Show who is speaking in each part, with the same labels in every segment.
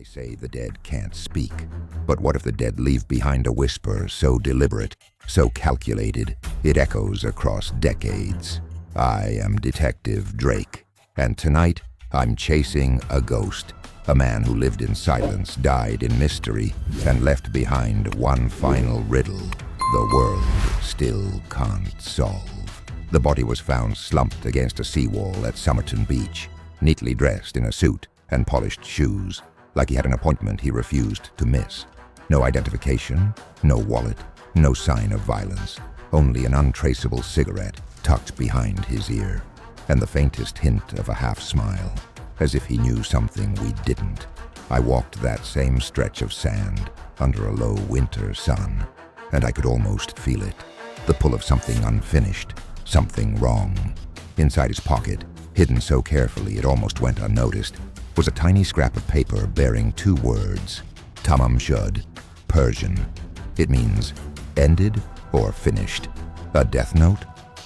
Speaker 1: say the dead can't speak. But what if the dead leave behind a whisper so deliberate, so calculated, it echoes across decades? I am Detective Drayk, and tonight I'm chasing a ghost. A man who lived in silence, died in mystery, and left behind one final riddle the world still can't solve. The body was found slumped against a seawall at Somerton Beach, neatly dressed in a suit and polished shoes, like he had an appointment he refused to miss. No identification, no wallet, no sign of violence, only an untraceable cigarette tucked behind his ear, and the faintest hint of a half-smile, as if he knew something we didn't. I walked that same stretch of sand under a low winter sun, and I could almost feel it, the pull of something unfinished, something wrong. Inside his pocket, hidden so carefully it almost went unnoticed, was a tiny scrap of paper bearing two words, Tamam Shud, Persian. It means ended or finished, a death note,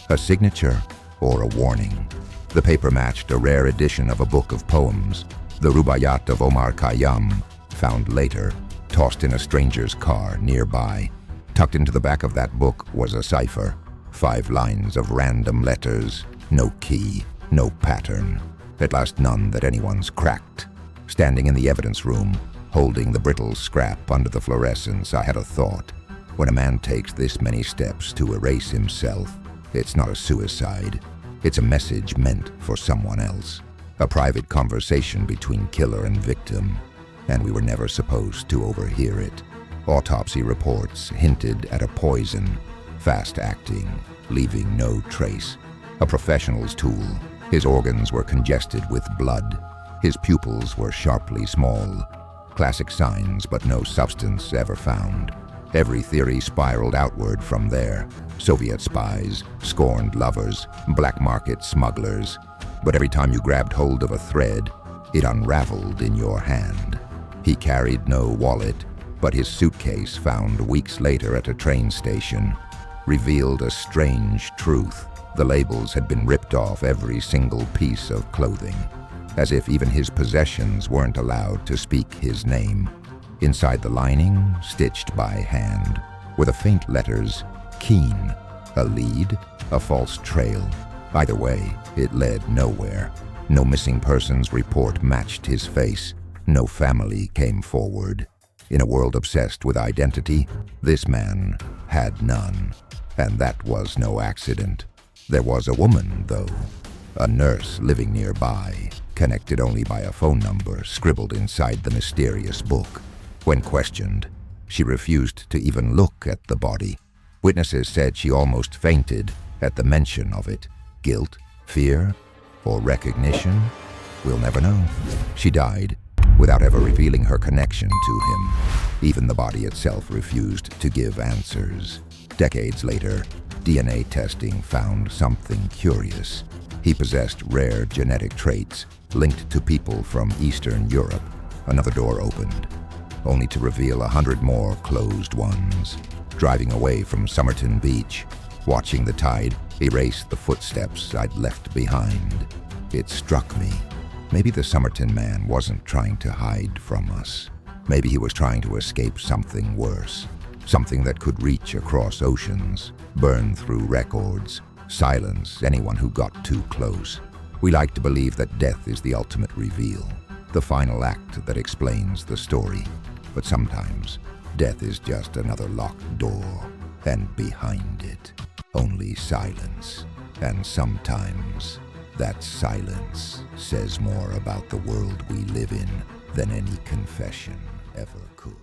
Speaker 1: a signature, or a warning. The paper matched a rare edition of a book of poems, the Rubaiyat of Omar Khayyam, found later, tossed in a stranger's car nearby. Tucked into the back of that book was a cipher, 5 lines of random letters, no key, no pattern. At last none that anyone's cracked. Standing in the evidence room, holding the brittle scrap under the fluorescence, I had a thought. When a man takes this many steps to erase himself, it's not a suicide. It's a message meant for someone else. A private conversation between killer and victim, and we were never supposed to overhear it. Autopsy reports hinted at a poison, fast-acting, leaving no trace. A professional's tool. His organs were congested with blood. His pupils were sharply small. Classic signs, but no substance ever found. Every theory spiraled outward from there. Soviet spies, scorned lovers, black market smugglers. But every time you grabbed hold of a thread, it unraveled in your hand. He carried no wallet, but his suitcase, found weeks later at a train station, revealed a strange truth. The labels had been ripped off every single piece of clothing, as if even his possessions weren't allowed to speak his name. Inside the lining, stitched by hand, were the faint letters, Keen, a lead, a false trail. Either way, it led nowhere. No missing persons report matched his face. No family came forward. In a world obsessed with identity, this man had none. And that was no accident. There was a woman, though. A nurse living nearby, connected only by a phone number scribbled inside the mysterious book. When questioned, she refused to even look at the body. Witnesses said she almost fainted at the mention of it. Guilt, fear, or recognition? We'll never know. She died without ever revealing her connection to him. Even the body itself refused to give answers. Decades later, DNA testing found something curious. He possessed rare genetic traits linked to people from Eastern Europe. Another door opened, only to reveal 100 more closed ones. Driving away from Somerton Beach, watching the tide erase the footsteps I'd left behind, it struck me. Maybe the Somerton man wasn't trying to hide from us. Maybe he was trying to escape something worse. Something that could reach across oceans, burn through records, silence anyone who got too close. We like to believe that death is the ultimate reveal, the final act that explains the story. But sometimes, death is just another locked door, and behind it, only silence. And sometimes, that silence says more about the world we live in than any confession ever could.